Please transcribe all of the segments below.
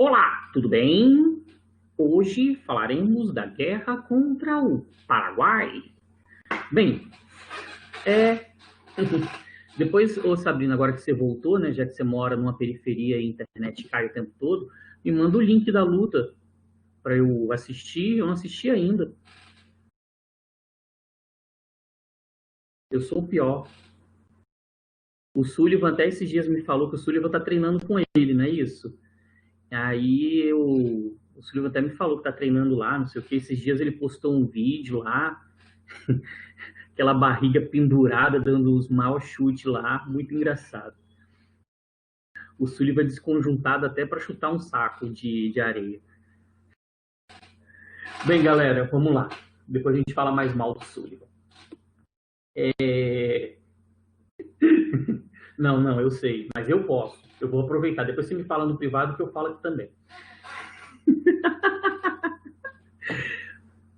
Olá, tudo bem? Hoje falaremos da guerra contra o Paraguai. Bem, depois, ô Sabrina, agora que você voltou, né, já que você mora numa periferia e a internet cai o tempo todo, me manda o link da luta para eu assistir. Eu não assisti ainda. Eu sou o pior. O Sullivan até esses dias me falou que o Sullivan tá treinando com ele, não é isso? Aí o Sullivan até me falou que tá treinando lá, não sei o que. Esses dias ele postou um vídeo lá, aquela barriga pendurada, dando os maus chutes lá, muito engraçado. O Sullivan desconjuntado até para chutar um saco de areia. Bem, galera, vamos lá. Depois a gente fala mais mal do Sullivan. Não, eu sei, mas eu posso. Eu vou aproveitar. Depois você me fala no privado que eu falo aqui também.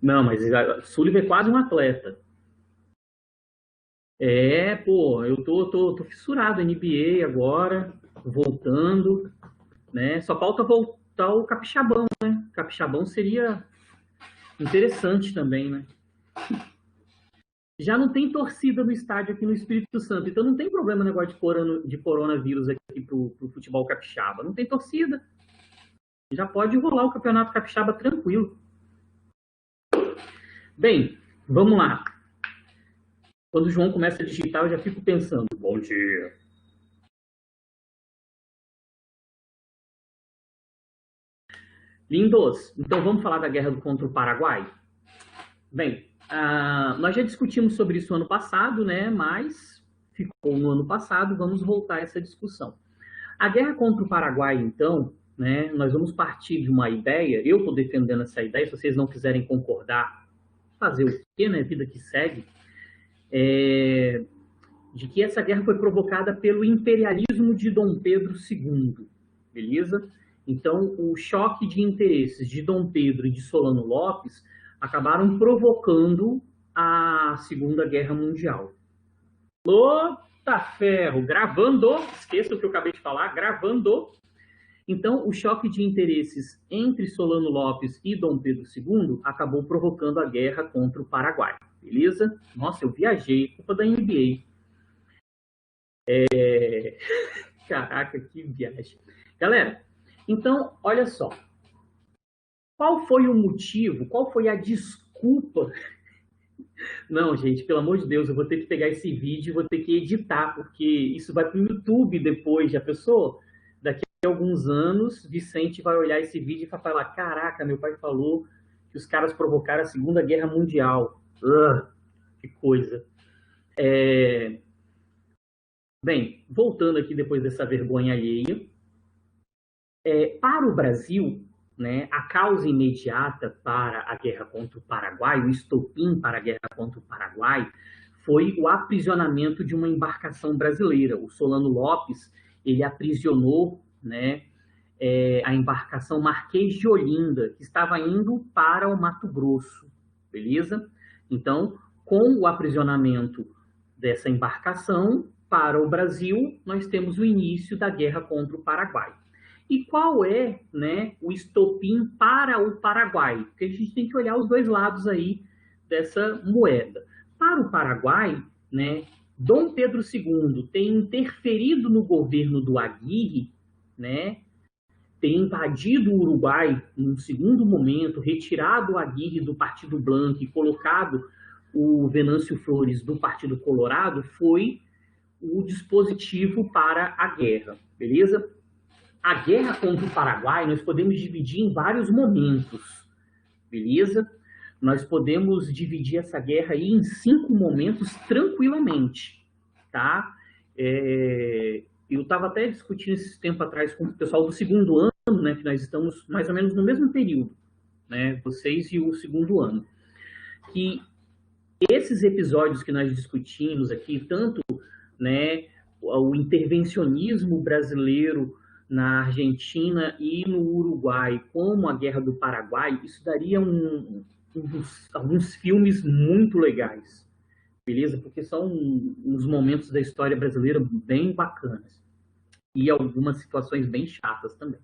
Não, mas Sullivan é quase um atleta. Pô, eu tô fissurado em NBA agora, voltando, né? Só falta voltar o Capixabão, né? Capixabão seria interessante também, né? Já não tem torcida no estádio aqui no Espírito Santo, então não tem problema negócio de coronavírus aqui pro futebol capixaba. Não tem torcida. Já pode rolar o campeonato capixaba tranquilo. Bem, vamos lá. Quando o João começa a digitar, eu já fico pensando, bom dia. Lindos, então vamos falar da guerra contra o Paraguai? Bem, nós já discutimos sobre isso ano passado, né? Mas ficou no ano passado, vamos voltar a essa discussão. A guerra contra o Paraguai, então, né? Nós vamos partir de uma ideia, eu estou defendendo essa ideia, se vocês não quiserem concordar, fazer o quê, né? Vida que segue, de que essa guerra foi provocada pelo imperialismo de Dom Pedro II, beleza? Então, o choque de interesses de Dom Pedro e de Solano Lopes acabaram provocando a Segunda Guerra Mundial. Lota ferro, gravando, esqueça o que eu acabei de falar, gravando. Então, o choque de interesses entre Solano Lopes e Dom Pedro II acabou provocando a guerra contra o Paraguai, beleza? Nossa, eu viajei, culpa da NBA. Caraca, que viagem. Galera, então, olha só. Qual foi o motivo, qual foi a desculpa? Não, gente, pelo amor de Deus, eu vou ter que pegar esse vídeo e vou ter que editar, porque isso vai para o YouTube depois, já pensou? Daqui a alguns anos, Vicente vai olhar esse vídeo e vai falar, caraca, meu pai falou que os caras provocaram a Segunda Guerra Mundial. Que coisa. Bem, voltando aqui depois dessa vergonha alheia, para o Brasil, né, a causa imediata para a guerra contra o Paraguai, o estopim para a guerra contra o Paraguai, foi o aprisionamento de uma embarcação brasileira. O Solano Lopes, ele aprisionou, né, a embarcação Marquês de Olinda, que estava indo para o Mato Grosso, beleza? Então, com o aprisionamento dessa embarcação para o Brasil, nós temos o início da guerra contra o Paraguai. E qual é, né, o estopim para o Paraguai? Porque a gente tem que olhar os dois lados aí dessa moeda. Para o Paraguai, né, Dom Pedro II tem interferido no governo do Aguirre, né, tem invadido o Uruguai num segundo momento, retirado o Aguirre do Partido Blanco e colocado o Venâncio Flores do Partido Colorado, foi o dispositivo para a guerra, beleza? A guerra contra o Paraguai nós podemos dividir em vários momentos, beleza? Nós podemos dividir essa guerra aí em 5 momentos tranquilamente, tá? Eu estava até discutindo esse tempo atrás com o pessoal do segundo ano, né? Que nós estamos mais ou menos no mesmo período, né? Vocês e o segundo ano. Que esses episódios que nós discutimos aqui, tanto, né, o intervencionismo brasileiro na Argentina e no Uruguai, como a Guerra do Paraguai, isso daria alguns filmes muito legais, beleza? Porque são uns momentos da história brasileira bem bacanas e algumas situações bem chatas também.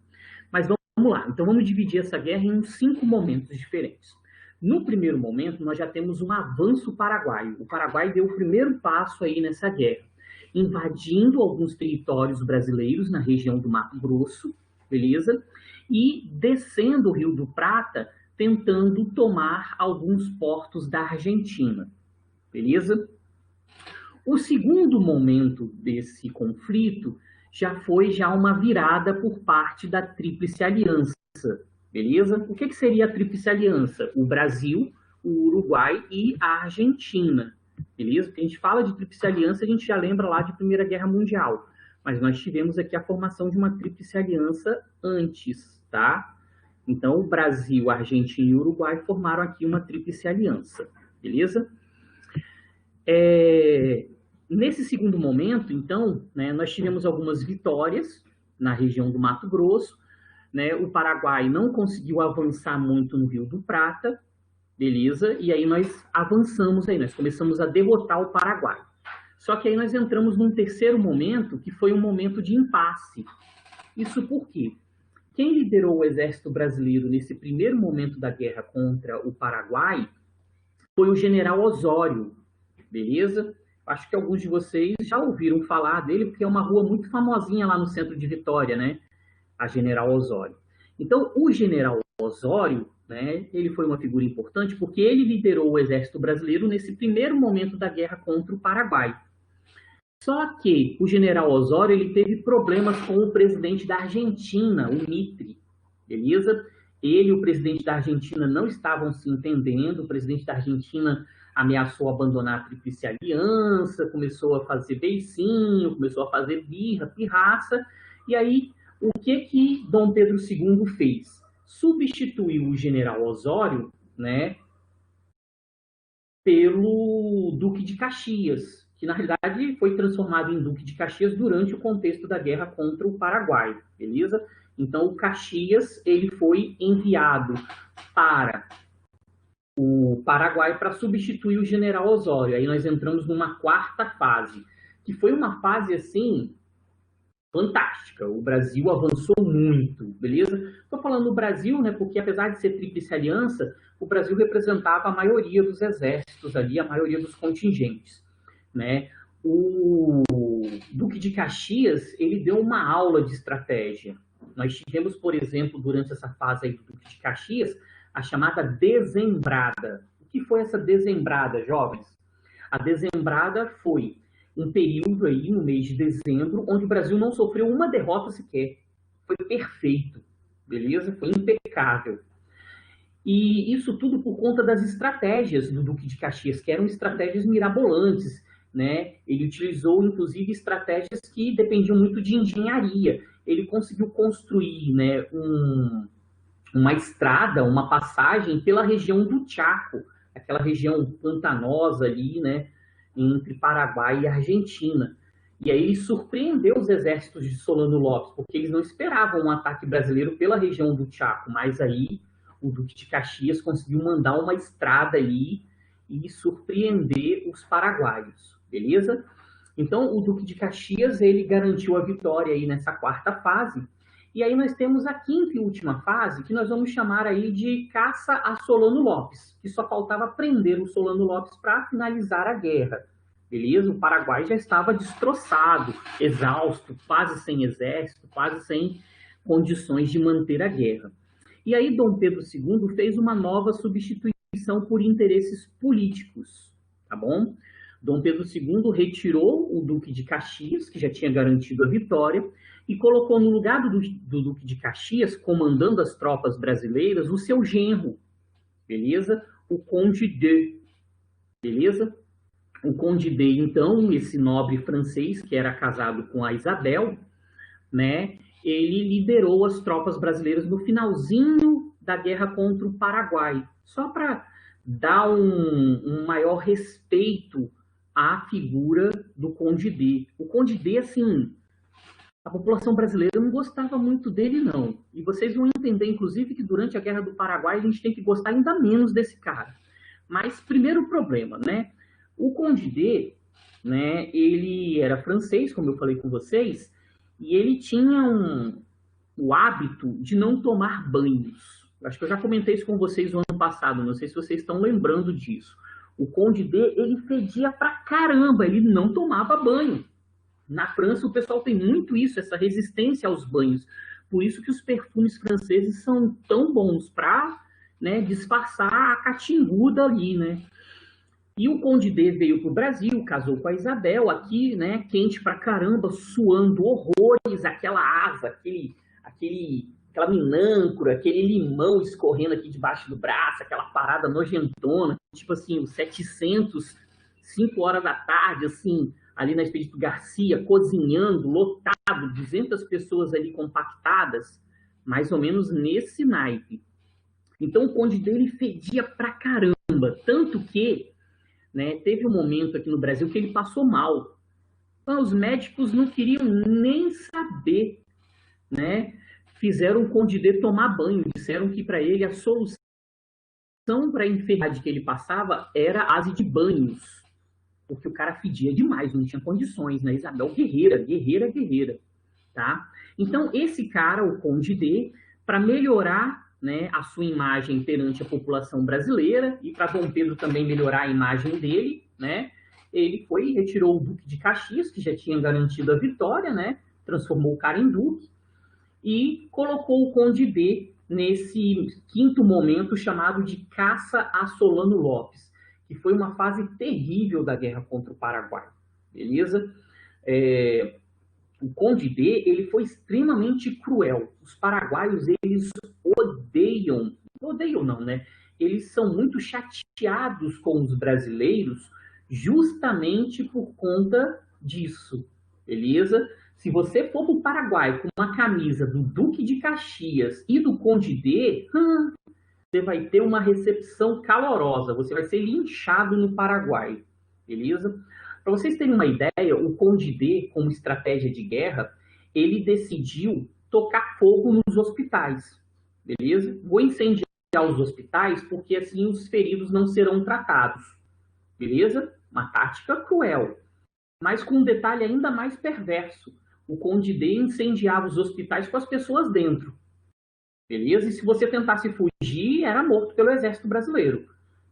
Mas vamos vamos lá. Então, vamos dividir essa guerra em 5 momentos diferentes. No primeiro momento, nós já temos um avanço paraguaio. O Paraguai deu o primeiro passo aí nessa guerra, invadindo alguns territórios brasileiros na região do Mato Grosso, beleza? E descendo o Rio do Prata, tentando tomar alguns portos da Argentina, beleza? O segundo momento desse conflito já foi uma virada por parte da Tríplice Aliança, beleza? O que seria a Tríplice Aliança? O Brasil, o Uruguai e a Argentina, beleza? Porque a gente fala de Tríplice Aliança, a gente já lembra lá de Primeira Guerra Mundial, mas nós tivemos aqui a formação de uma Tríplice Aliança antes, tá? Então, o Brasil, a Argentina e o Uruguai formaram aqui uma Tríplice Aliança, beleza? Nesse segundo momento, então, né, nós tivemos algumas vitórias na região do Mato Grosso, né, o Paraguai não conseguiu avançar muito no Rio do Prata, beleza? E aí nós avançamos aí, nós começamos a derrotar o Paraguai. Só que aí nós entramos num terceiro momento, que foi um momento de impasse. Isso por quê? Quem liderou o exército brasileiro nesse primeiro momento da guerra contra o Paraguai foi o general Osório, beleza? Acho que alguns de vocês já ouviram falar dele, porque é uma rua muito famosinha lá no centro de Vitória, né? A General Osório. Então, o general Osório, né, ele foi uma figura importante porque ele liderou o exército brasileiro nesse primeiro momento da guerra contra o Paraguai. Só que o general Osório ele teve problemas com o presidente da Argentina, o Mitre, beleza? Ele e o presidente da Argentina não estavam se entendendo, o presidente da Argentina ameaçou abandonar a Tríplice Aliança, começou a fazer beicinho, começou a fazer birra, pirraça, e aí o que Dom Pedro II fez? Substituiu o general Osório, né, pelo Duque de Caxias, que na realidade foi transformado em Duque de Caxias durante o contexto da guerra contra o Paraguai, beleza? Então o Caxias ele foi enviado para o Paraguai para substituir o general Osório. Aí nós entramos numa quarta fase, que foi uma fase assim fantástica. O Brasil avançou muito, beleza? Estou falando do Brasil, né, porque apesar de ser Tríplice Aliança, o Brasil representava a maioria dos exércitos ali, a maioria dos contingentes, né? O Duque de Caxias, ele deu uma aula de estratégia. Nós tivemos, por exemplo, durante essa fase aí do Duque de Caxias, a chamada dezembrada. O que foi essa dezembrada, jovens? A dezembrada foi um período aí, no mês de dezembro, onde o Brasil não sofreu uma derrota sequer. Foi perfeito, beleza? Foi impecável. E isso tudo por conta das estratégias do Duque de Caxias, que eram estratégias mirabolantes, né? Ele utilizou, inclusive, estratégias que dependiam muito de engenharia. Ele conseguiu construir, né, uma estrada, uma passagem pela região do Chaco, aquela região pantanosa ali, né, entre Paraguai e Argentina. E aí ele surpreendeu os exércitos de Solano Lopes, porque eles não esperavam um ataque brasileiro pela região do Chaco, mas aí o Duque de Caxias conseguiu mandar uma estrada ali e surpreender os paraguaios, beleza? Então o Duque de Caxias, ele garantiu a vitória aí nessa quarta fase. E aí nós temos a quinta e última fase, que nós vamos chamar aí de caça a Solano Lopes, que só faltava prender o Solano Lopes para finalizar a guerra, beleza? O Paraguai já estava destroçado, exausto, quase sem exército, quase sem condições de manter a guerra. E aí Dom Pedro II fez uma nova substituição por interesses políticos, tá bom? Dom Pedro II retirou o Duque de Caxias, que já tinha garantido a vitória, e colocou no lugar do Duque de Caxias, comandando as tropas brasileiras, o seu genro, beleza? O Conde de, beleza? O Conde de, então, esse nobre francês, que era casado com a Isabel, né? Ele liderou as tropas brasileiras no finalzinho da guerra contra o Paraguai, só para dar um maior respeito à figura do Conde de. O Conde de, assim, a população brasileira não gostava muito dele, não. E vocês vão entender, inclusive, que durante a Guerra do Paraguai a gente tem que gostar ainda menos desse cara. Mas, primeiro problema, né? O Conde de, né, ele era francês, como eu falei com vocês, e ele tinha o hábito de não tomar banhos. Acho que eu já comentei isso com vocês no ano passado, não sei se vocês estão lembrando disso. O Conde D, ele fedia pra caramba, ele não tomava banho. Na França, o pessoal tem muito isso, essa resistência aos banhos. Por isso que os perfumes franceses são tão bons para, né, disfarçar a catinguda ali, né? E o Conde D veio para o Brasil, casou com a Isabel, aqui, né, quente pra caramba, suando horrores, aquela asa, aquela minâncora, aquele limão escorrendo aqui debaixo do braço, aquela parada nojentona, tipo assim, os 700, 5 horas da tarde, assim, ali na Expedito Garcia, cozinhando, lotado, 200 pessoas ali compactadas, mais ou menos nesse naipe. Então o Conde D, ele fedia pra caramba, tanto que, né, teve um momento aqui no Brasil que ele passou mal. Então, os médicos não queriam nem saber, né? Fizeram o Conde D tomar banho, disseram que para ele a solução para a enfermidade que ele passava era a base de banhos, porque o cara fedia demais, não tinha condições, né? Isabel, guerreira, guerreira, guerreira, tá? Então, esse cara, o Conde D, para melhorar, né, a sua imagem perante a população brasileira e para Dom Pedro também melhorar a imagem dele, né, ele retirou o Duque de Caxias, que já tinha garantido a vitória, né, transformou o cara em duque e colocou o Conde D nesse quinto momento chamado de caça a Solano Lopes, que foi uma fase terrível da guerra contra o Paraguai, beleza? O Conde D, ele foi extremamente cruel. Os paraguaios, eles odeiam não, né? Eles são muito chateados com os brasileiros justamente por conta disso, beleza? Se você for para o Paraguai com uma camisa do Duque de Caxias e do Conde D, você vai ter uma recepção calorosa, você vai ser linchado no Paraguai, beleza? Para vocês terem uma ideia, o Conde D, como estratégia de guerra, ele decidiu tocar fogo nos hospitais, beleza? Vou incendiar os hospitais porque assim os feridos não serão tratados, beleza? Uma tática cruel, mas com um detalhe ainda mais perverso. O Conde D incendiava os hospitais com as pessoas dentro, beleza? E se você tentasse fugir, era morto pelo exército brasileiro.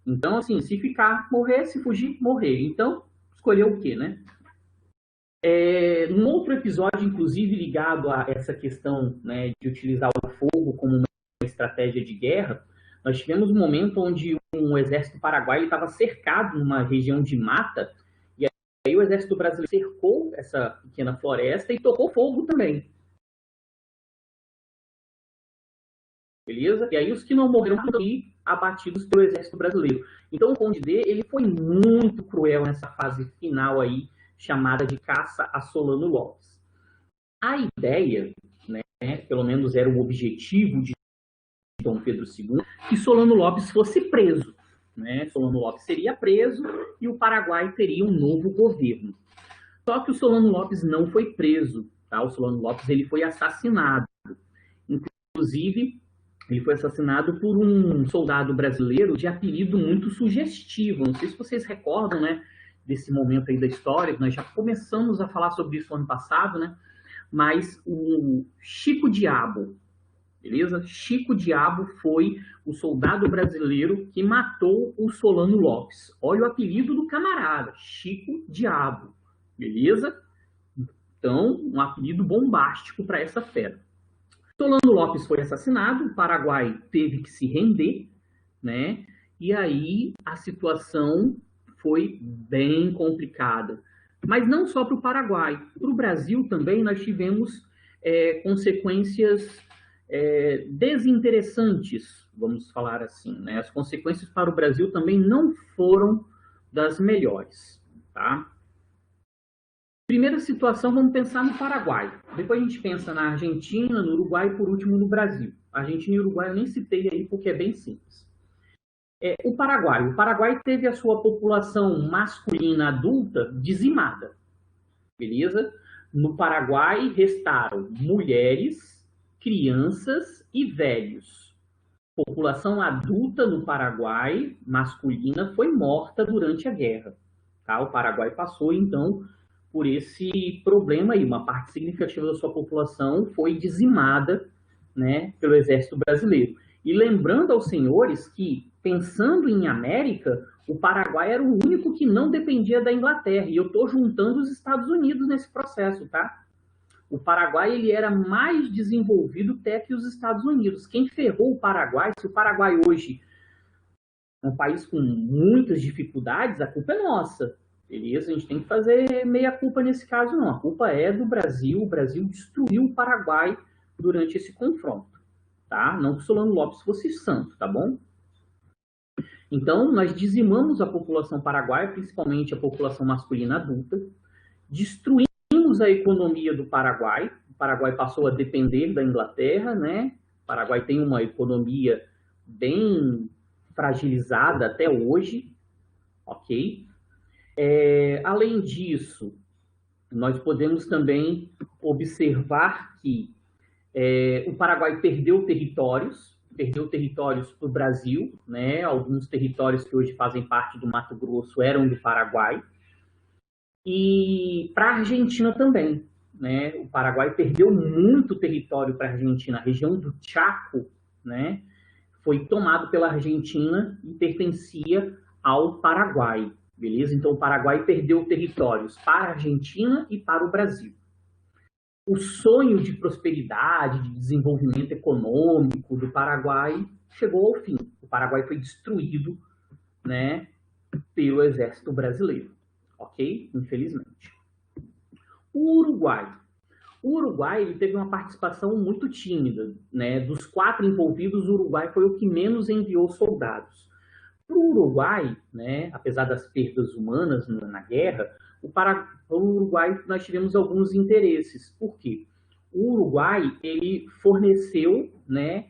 Então, assim, se ficar, morrer, se fugir, morrer. Então, escolheu o quê, né? Num outro episódio, inclusive, ligado a essa questão, né, de utilizar o fogo como uma estratégia de guerra, nós tivemos um momento onde um exército paraguaio estava cercado numa região de mata, e aí o exército brasileiro cercou essa pequena floresta e tocou fogo também. Beleza? E aí os que não morreram foram abatidos pelo exército brasileiro. Então o Conde D, ele foi muito cruel nessa fase final aí, chamada de caça a Solano Lopes. A ideia, né, pelo menos era o objetivo de Dom Pedro II, que Solano Lopes fosse preso, né? Solano Lopes seria preso e o Paraguai teria um novo governo. Só que o Solano Lopes não foi preso, tá? O Solano Lopes, ele foi assassinado. Inclusive, ele foi assassinado por um soldado brasileiro de apelido muito sugestivo. Não sei se vocês recordam, né, desse momento aí da história, nós já começamos a falar sobre isso no ano passado, né? Mas o Chico Diabo, beleza? Chico Diabo foi o soldado brasileiro que matou o Solano Lopes. Olha o apelido do camarada, Chico Diabo, beleza? Então, um apelido bombástico para essa fera. Solano Lopes foi assassinado, o Paraguai teve que se render, né? E aí a situação foi bem complicada. Mas não só para o Paraguai, para o Brasil também nós tivemos consequências desinteressantes, vamos falar assim, né? As consequências para o Brasil também não foram das melhores, tá? Primeira situação, vamos pensar no Paraguai. Depois a gente pensa na Argentina, no Uruguai e, por último, no Brasil. Argentina e Uruguai eu nem citei aí porque é bem simples. O Paraguai teve a sua população masculina adulta dizimada, beleza? No Paraguai restaram mulheres, crianças e velhos. População adulta no Paraguai, masculina, foi morta durante a guerra. Tá? O Paraguai passou, então, por esse problema aí. Uma parte significativa da sua população foi dizimada né, pelo Exército Brasileiro. E lembrando aos senhores que, pensando em América, o Paraguai era o único que não dependia da Inglaterra. E eu estou juntando os Estados Unidos nesse processo, tá? O Paraguai ele era mais desenvolvido até que os Estados Unidos. Quem ferrou o Paraguai, se o Paraguai hoje é um país com muitas dificuldades, a culpa é nossa. Beleza? A gente tem que fazer meia culpa nesse caso, não. A culpa é do Brasil. O Brasil destruiu o Paraguai durante esse confronto. Tá? Não que o Solano Lopes fosse santo, tá bom? Então, nós dizimamos a população paraguaia, principalmente a população masculina adulta, destruímos a economia do Paraguai. O Paraguai passou a depender da Inglaterra, né? O Paraguai tem uma economia bem fragilizada até hoje, ok? Além disso, nós podemos também observar que o Paraguai perdeu territórios para o Brasil, né? Alguns territórios que hoje fazem parte do Mato Grosso eram do Paraguai, e para a Argentina também, né? O Paraguai perdeu muito território para a Argentina. A região do Chaco, né, foi tomado pela Argentina e pertencia ao Paraguai, beleza? Então o Paraguai perdeu territórios para a Argentina e para o Brasil. O sonho de prosperidade, de desenvolvimento econômico do Paraguai chegou ao fim. O Paraguai foi destruído, né, pelo Exército Brasileiro, ok? Infelizmente. O Uruguai. O Uruguai ele teve uma participação muito tímida, né? Dos 4 envolvidos, o Uruguai foi o que menos enviou soldados. Para o Uruguai, né, apesar das perdas humanas na guerra, o Uruguai nós tivemos alguns interesses. Por quê? O Uruguai ele forneceu, né,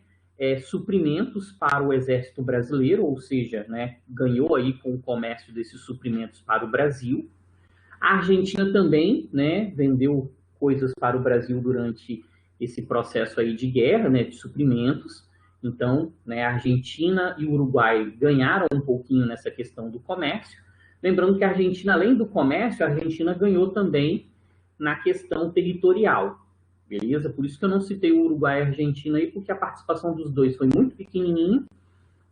suprimentos para o Exército Brasileiro, ou seja, né, ganhou aí com o comércio desses suprimentos para o Brasil. A Argentina também, né, vendeu coisas para o Brasil durante esse processo aí de guerra, né, de suprimentos. Então, né, a Argentina e o Uruguai ganharam um pouquinho nessa questão do comércio. Lembrando que a Argentina, além do comércio, a Argentina ganhou também na questão territorial, beleza? Por isso que eu não citei o Uruguai e a Argentina aí, porque a participação dos dois foi muito pequenininha,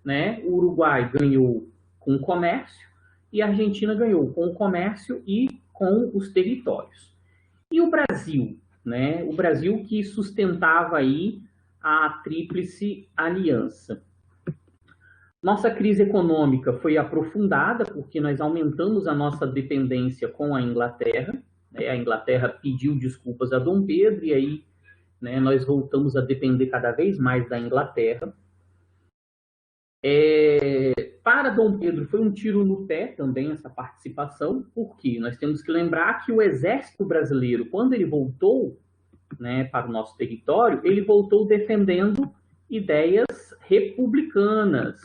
né? O Uruguai ganhou com o comércio e a Argentina ganhou com o comércio e com os territórios. E o Brasil, né? O Brasil que sustentava aí a Tríplice Aliança. Nossa crise econômica foi aprofundada porque nós aumentamos a nossa dependência com a Inglaterra, né? A Inglaterra pediu desculpas a Dom Pedro e aí, né, nós voltamos a depender cada vez mais da Inglaterra. Para Dom Pedro foi um tiro no pé também essa participação, porque nós temos que lembrar que o Exército Brasileiro, quando ele voltou, né, para o nosso território, ele voltou defendendo ideias republicanas,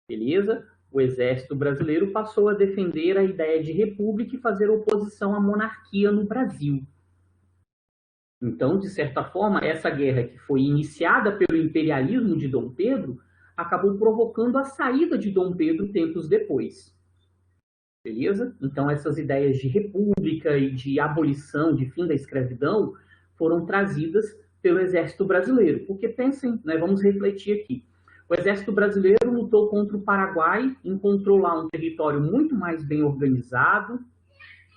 beleza? O Exército Brasileiro passou a defender a ideia de república e fazer oposição à monarquia no Brasil. Então, de certa forma, essa guerra que foi iniciada pelo imperialismo de Dom Pedro acabou provocando a saída de Dom Pedro tempos depois. Beleza? Então, essas ideias de república e de abolição, de fim da escravidão, foram trazidas pelo Exército Brasileiro. Porque pensem, né, vamos refletir aqui. O Exército Brasileiro lutou contra o Paraguai, encontrou lá um território muito mais bem organizado,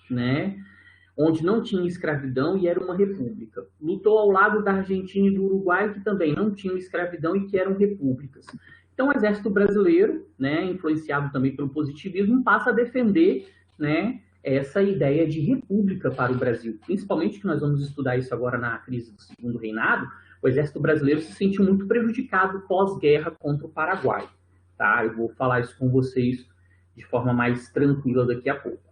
né, onde não tinha escravidão e era uma república. Lutou ao lado da Argentina e do Uruguai, que também não tinham escravidão e que eram repúblicas. Então, o Exército Brasileiro, né, influenciado também pelo positivismo, passa a defender, né, essa ideia de república para o Brasil. Principalmente que nós vamos estudar isso agora na crise do Segundo Reinado, o Exército Brasileiro se sentiu muito prejudicado pós-guerra contra o Paraguai. Tá? Eu vou falar isso com vocês de forma mais tranquila daqui a pouco.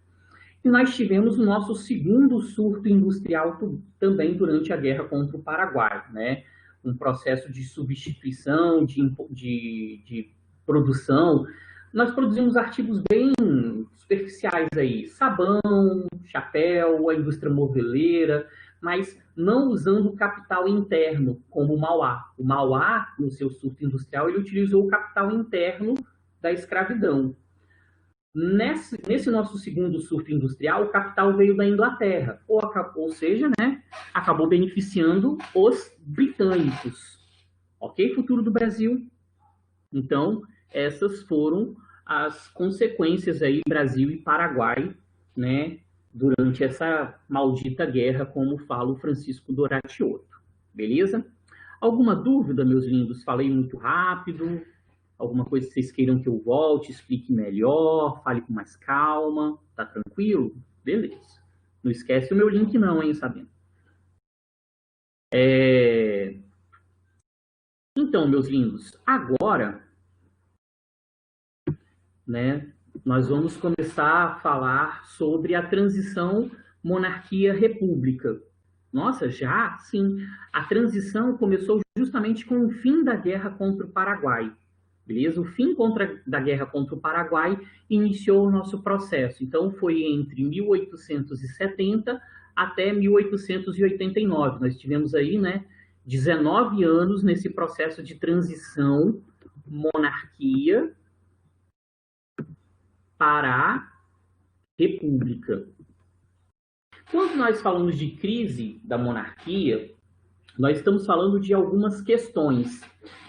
E nós tivemos o nosso segundo surto industrial também durante a guerra contra o Paraguai, né? Um processo de substituição, de produção. Nós produzimos artigos bem superficiais aí, sabão, chapéu, a indústria moveleira, mas não usando o capital interno, como o Mauá. O Mauá, no seu surto industrial, ele utilizou o capital interno da escravidão. Nesse nosso segundo surto industrial, o capital veio da Inglaterra, ou seja, né, acabou beneficiando os britânicos, Ok? Futuro do Brasil. Então, essas foram as consequências aí, Brasil e Paraguai, né, durante essa maldita guerra, como fala o Francisco Doratioto. Beleza? Alguma dúvida, meus lindos? Falei muito rápido? Alguma coisa que vocês queiram que eu volte, explique melhor, fale com mais calma? Tá tranquilo? Beleza. Não esquece o meu link não, hein, Sabina? Então, meus lindos, agora, né, nós vamos começar a falar sobre a transição monarquia-república. Nossa, já? Sim. A transição começou justamente com o fim da guerra contra o Paraguai. Beleza? O fim da guerra contra o Paraguai iniciou o nosso processo. Então, foi entre 1870 até 1889. Nós tivemos aí, né, 19 anos nesse processo de transição monarquia para a república. Quando nós falamos de crise da monarquia, nós estamos falando de algumas questões.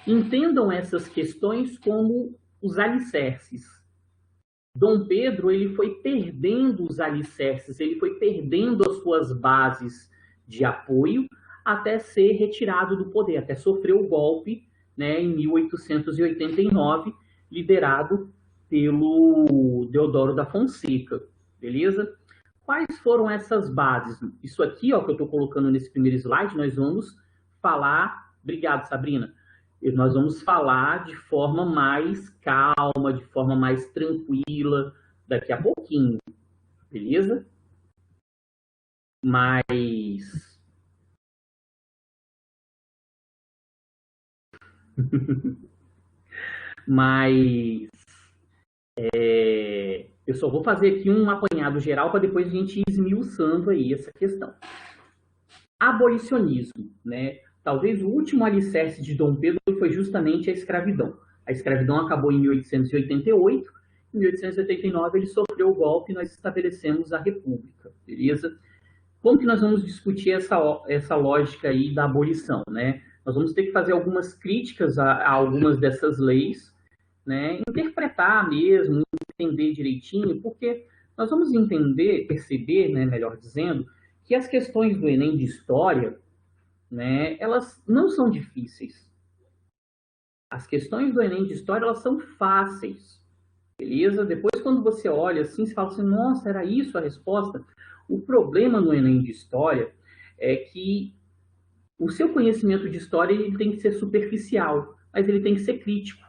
Entendam essas questões como os alicerces. Dom Pedro, ele foi perdendo os alicerces, ele foi perdendo as suas bases de apoio até ser retirado do poder, até sofrer o golpe, né, em 1889, liderado pelo Deodoro da Fonseca, beleza? Quais foram essas bases? Isso aqui, ó, que eu estou colocando nesse primeiro slide, nós vamos falar... Obrigado, Sabrina. Nós vamos falar de forma mais calma, de forma mais tranquila, daqui a pouquinho, beleza? Mas... Mas... eu só vou fazer aqui um apanhado geral para depois a gente ir esmiuçando aí essa questão. Abolicionismo, né? Talvez o último alicerce de Dom Pedro foi justamente a escravidão. A escravidão acabou em 1888, em 1889 ele sofreu o golpe e nós estabelecemos a República, beleza? Como que nós vamos discutir essa lógica aí da abolição, né? Nós vamos ter que fazer algumas críticas a algumas dessas leis, né? Interpretar mesmo, entender direitinho, porque nós vamos entender, perceber, né, melhor dizendo, que as questões do Enem de História, né, elas não são difíceis. As questões do Enem de História, elas são fáceis, beleza? Depois, quando você olha assim, você fala assim, nossa, era isso a resposta? O problema no Enem de História é que o seu conhecimento de história ele tem que ser superficial, mas ele tem que ser crítico.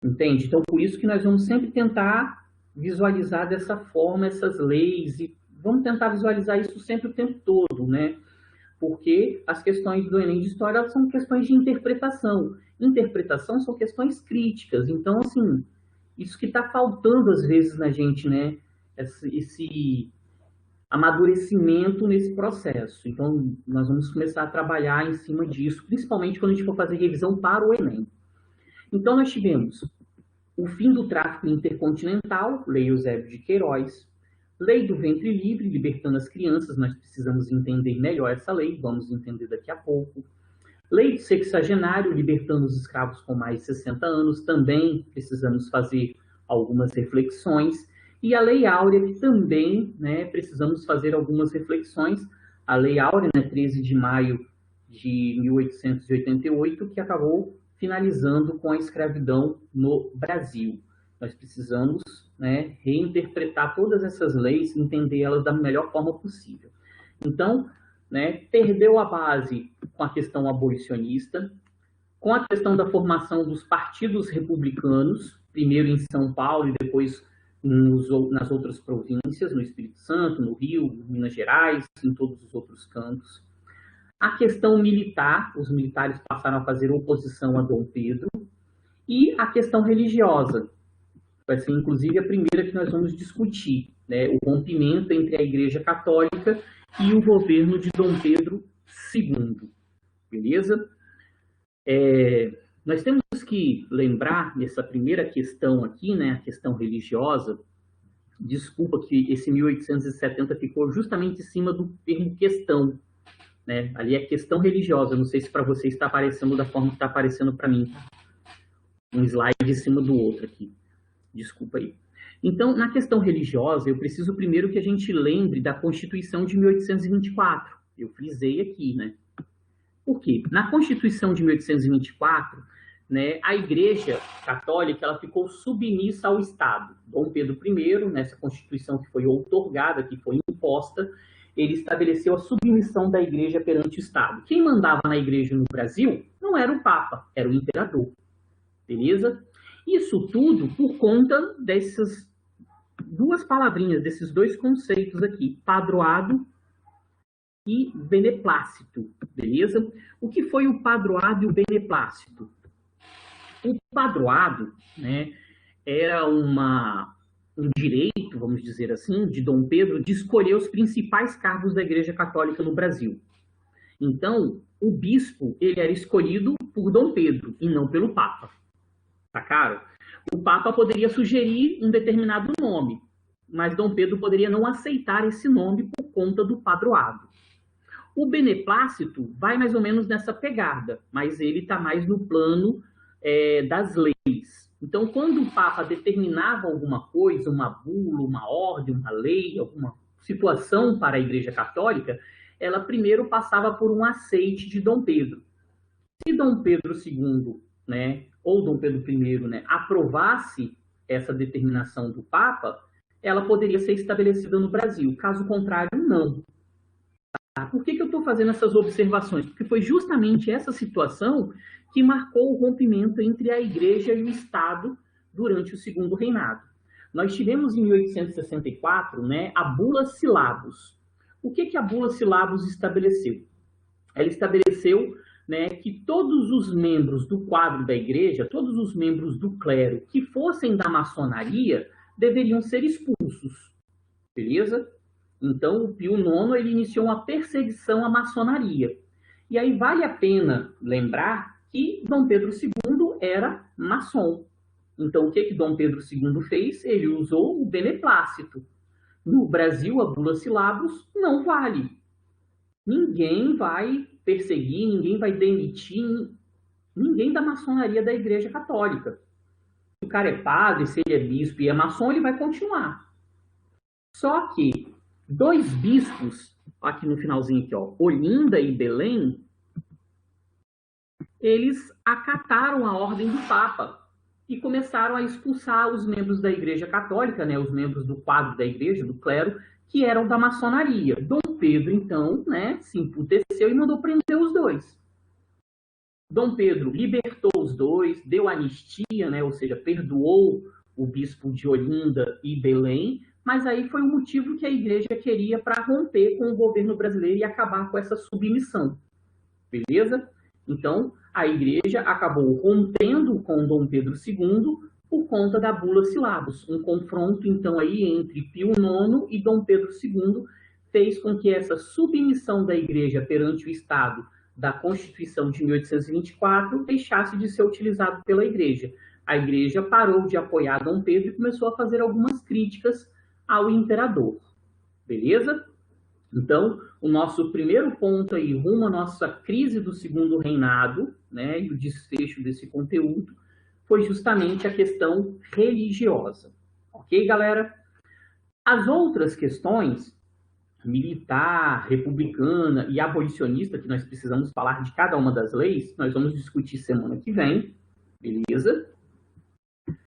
Entende? Então, por isso que nós vamos sempre tentar visualizar dessa forma essas leis e vamos tentar visualizar isso sempre o tempo todo, né? Porque as questões do Enem de História elas são questões de interpretação. Interpretação são questões críticas. Então, assim, isso que está faltando às vezes na gente, né? Esse amadurecimento nesse processo. Então, nós vamos começar a trabalhar em cima disso, principalmente quando a gente for fazer revisão para o Enem. Então, nós tivemos o fim do tráfico intercontinental, Lei Eusébio de Queiroz, Lei do Ventre Livre, libertando as crianças, nós precisamos entender melhor essa lei, vamos entender daqui a pouco. Lei do Sexagenário, libertando os escravos com mais de 60 anos, também precisamos fazer algumas reflexões. E a Lei Áurea, que também, né, precisamos fazer algumas reflexões. A Lei Áurea, né, 13 de maio de 1888, que acabou finalizando com a escravidão no Brasil. Nós precisamos, né, reinterpretar todas essas leis, entender elas da melhor forma possível. Então, né, perdeu a base com a questão abolicionista, com a questão da formação dos partidos republicanos, primeiro em São Paulo e depois nas outras províncias, no Espírito Santo, no Rio, em Minas Gerais, em todos os outros cantos. A questão militar, os militares passaram a fazer oposição a Dom Pedro, e a questão religiosa, vai ser inclusive a primeira que nós vamos discutir, né? O rompimento entre a Igreja Católica e o governo de Dom Pedro II, beleza? Nós temos que lembrar nessa primeira questão aqui, né, a questão religiosa, desculpa que esse 1870 ficou justamente em cima do termo questão, né? Ali é questão religiosa, não sei se para você está aparecendo da forma que está aparecendo para mim. Um slide em cima do outro aqui. Desculpa aí. Então, na questão religiosa, eu preciso primeiro que a gente lembre da Constituição de 1824. Eu frisei aqui, né? Por quê? Na Constituição de 1824, né, a Igreja Católica ela ficou submissa ao Estado. Dom Pedro I, nessa Constituição que foi outorgada, que foi imposta, ele estabeleceu a submissão da Igreja perante o Estado. Quem mandava na Igreja no Brasil não era o Papa, era o Imperador. Beleza? Isso tudo por conta dessas duas palavrinhas, desses dois conceitos aqui, padroado e beneplácito, beleza? O que foi o padroado e o beneplácito? O padroado, né, era um direito, vamos dizer assim, de Dom Pedro de escolher os principais cargos da Igreja Católica no Brasil. Então, o bispo, ele era escolhido por Dom Pedro e não pelo Papa. Tá claro? O Papa poderia sugerir um determinado nome, mas Dom Pedro poderia não aceitar esse nome por conta do padroado. O beneplácito vai mais ou menos nessa pegada, mas ele está mais no plano das leis. Então, quando o Papa determinava alguma coisa, uma bula, uma ordem, uma lei, alguma situação para a Igreja Católica, ela primeiro passava por um aceite de Dom Pedro. Se Dom Pedro II, né, ou Dom Pedro I, né, aprovasse essa determinação do Papa, ela poderia ser estabelecida no Brasil. Caso contrário, não. Por que eu estou fazendo essas observações? Porque foi justamente essa situação que marcou o rompimento entre a Igreja e o Estado durante o Segundo Reinado. Nós tivemos em 1864, né, a Bula Syllabus. O que a Bula Syllabus estabeleceu? Ela estabeleceu, né, que todos os membros do quadro da Igreja, todos os membros do clero que fossem da maçonaria, deveriam ser expulsos. Beleza? Então, o Pio IX ele iniciou uma perseguição à maçonaria. E aí vale a pena lembrar que Dom Pedro II era maçom. Então, o que Dom Pedro II fez? Ele usou o beneplácito. No Brasil, a Bula Syllabus não vale. Ninguém vai perseguir, ninguém vai demitir ninguém da maçonaria da Igreja Católica. Se o cara é padre, se ele é bispo e é maçom, ele vai continuar. Só que dois bispos, aqui no finalzinho aqui, ó, Olinda e Belém, eles acataram a ordem do Papa e começaram a expulsar os membros da Igreja Católica, né, os membros do quadro da Igreja, do clero, que eram da maçonaria. Dom Pedro, então, né, se emputeceu e mandou prender os dois. Dom Pedro libertou os dois, deu anistia, né, ou seja, perdoou o bispo de Olinda e Belém, mas aí foi o motivo que a Igreja queria para romper com o governo brasileiro e acabar com essa submissão. Beleza? Então, a Igreja acabou rompendo com Dom Pedro II por conta da Bula Syllabus. Um confronto, então, aí entre Pio IX e Dom Pedro II fez com que essa submissão da Igreja perante o Estado da Constituição de 1824 deixasse de ser utilizado pela Igreja. A Igreja parou de apoiar Dom Pedro e começou a fazer algumas críticas ao imperador. Beleza? Então, o nosso primeiro ponto aí, rumo à nossa crise do Segundo Reinado, né, e o desfecho desse conteúdo, foi justamente a questão religiosa. Ok, galera? As outras questões, militar, republicana e abolicionista, que nós precisamos falar de cada uma das leis, nós vamos discutir semana que vem, beleza?